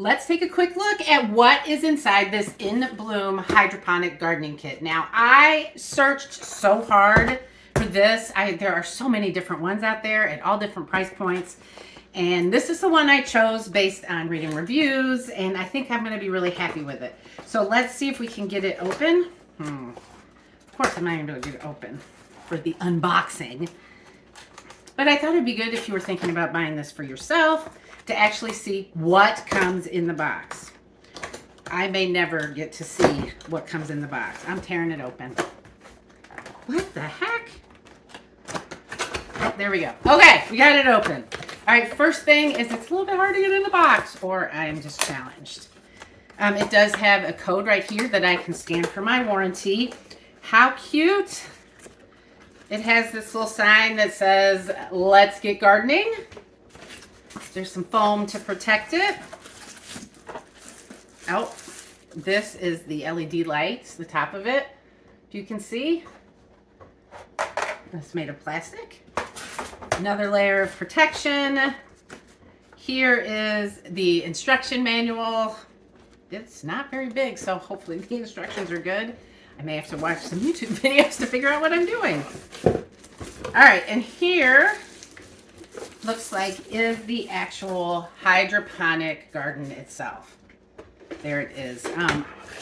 let's take a quick look at what is inside this In Bloom hydroponic gardening kit. Now, I searched so hard for this. There are so many different ones out there at all different price points. And this is the one I chose based on reading reviews, and I think I'm going to be really happy with it. So let's see if we can get it open. Of course, I'm not even going to get it open for the unboxing. But I thought it'd be good if you were thinking about buying this for yourself to actually see what comes in the box. I may never get to see what comes in the box. I'm tearing it open. What the heck? Oh, there we go. Okay, we got it open. All right, first thing is it's a little bit hard to get in the box, or I'm just challenged. It does have a code right here that I can scan for my warranty. How cute. It has this little sign that says, "Let's get gardening." There's some foam to protect it. Oh, this is the LED lights, the top of it. If you can see, it's made of plastic. Another layer of protection. Here is the instruction manual. It's not very big, so hopefully the instructions are good. I may have to watch some YouTube videos to figure out what I'm doing. All right, and here looks like is the actual hydroponic garden itself. There it is.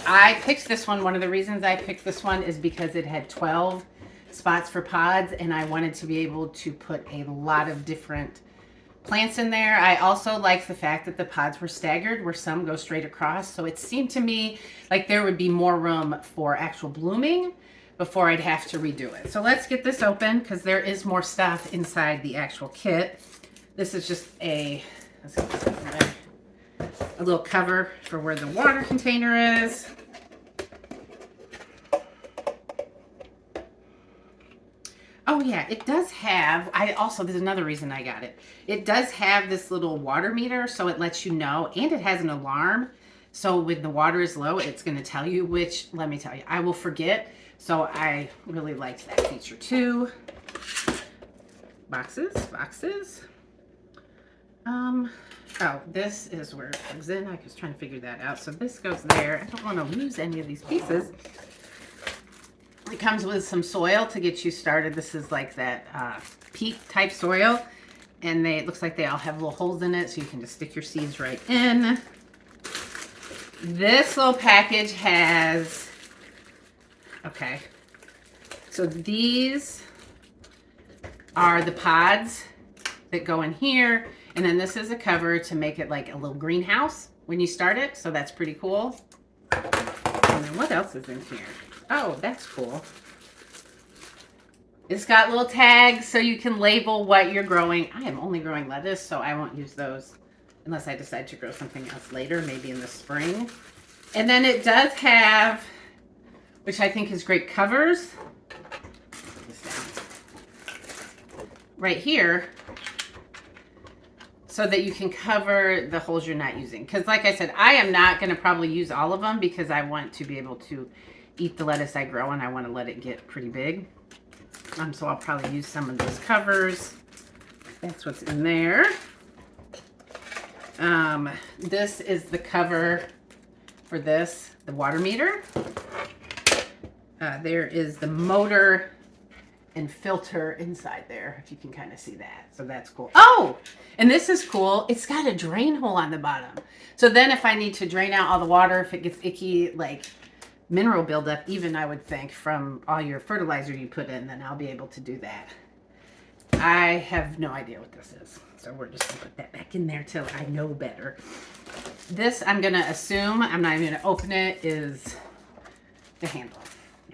I picked this one. One of the reasons I picked this one is because it had 12 spots for pods, and I wanted to be able to put a lot of different plants in there. I also like the fact that the pods were staggered, where some go straight across. So it seemed to me like there would be more room for actual blooming before I'd have to redo it. So let's get this open because there is more stuff inside the actual kit. This is just a little cover for where the water container is. Oh yeah, it does have, there's another reason I got it. It does have this little water meter, so it lets you know, and it has an alarm. So when the water is low, it's gonna tell you, which, let me tell you, I will forget. So I really liked that feature too. Boxes. Oh, this is where it plugs in. I was trying to figure that out. So this goes there. I don't wanna lose any of these pieces. It comes with some soil to get you started. This is like that peat type soil. And it looks like they all have little holes in it, so you can just stick your seeds right in. This little package has, okay, so these are the pods that go in here. And then this is a cover to make it like a little greenhouse when you start it. So that's pretty cool. And then what else is in here? Oh, that's cool. It's got little tags so you can label what you're growing. I am only growing lettuce, so I won't use those unless I decide to grow something else later, maybe in the spring. And then it does have, which I think is great, covers. Put this down. Right here, so that you can cover the holes you're not using. Because like I said, I am not going to probably use all of them because I want to be able to eat the lettuce I grow, and I want to let it get pretty big. So I'll probably use some of those covers. That's what's in there. This is the cover for this, the water meter. There is the motor and filter inside there, if you can kind of see that. So that's cool. Oh, and this is cool. It's got a drain hole on the bottom. So then if I need to drain out all the water, if it gets icky, like mineral buildup, even I would think from all your fertilizer you put in, then I'll be able to do that. I have no idea what this is, so we're just gonna put that back in there till I know better. This, I'm gonna assume, I'm not even gonna open it, is the handle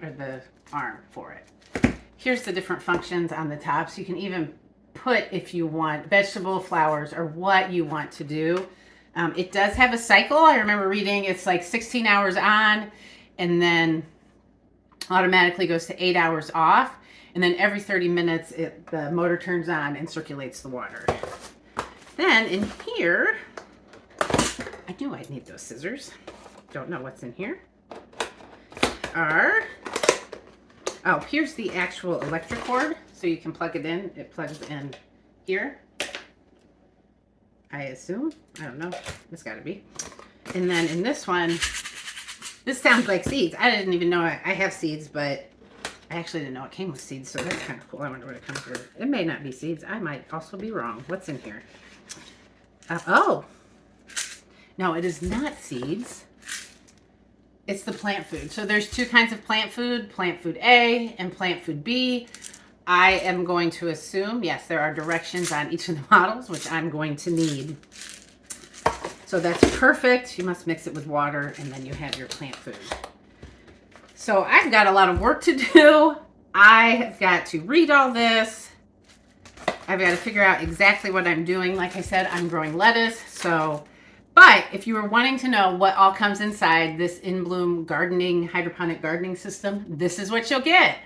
or the arm for it. Here's the different functions on the top, so you can even put, if you want, vegetable, flowers, or what you want to do. It does have a cycle. I remember reading it's like 16 hours on, and then automatically goes to 8 hours off. And then every 30 minutes, the motor turns on and circulates the water. Then in here, I knew I'd need those scissors. Don't know what's in here. Oh, here's the actual electric cord. So you can plug it in. It plugs in here, I assume. I don't know. It's got to be. And then in this one, this sounds like seeds. I didn't even know I have seeds, but I actually didn't know it came with seeds, so that's kind of cool. I wonder what it comes with. It may not be seeds. I might also be wrong. What's in here? Oh, no, it is not seeds. It's the plant food. So there's two kinds of plant food A and plant food B. I am going to assume, yes, there are directions on each of the models, which I'm going to need. So that's perfect. You must mix it with water, and then you have your plant food. So I've got a lot of work to do. I have got to read all this. I've got to figure out exactly what I'm doing. Like I said, I'm growing lettuce. But if you were wanting to know what all comes inside this inbloom gardening, hydroponic gardening system, this is what you'll get.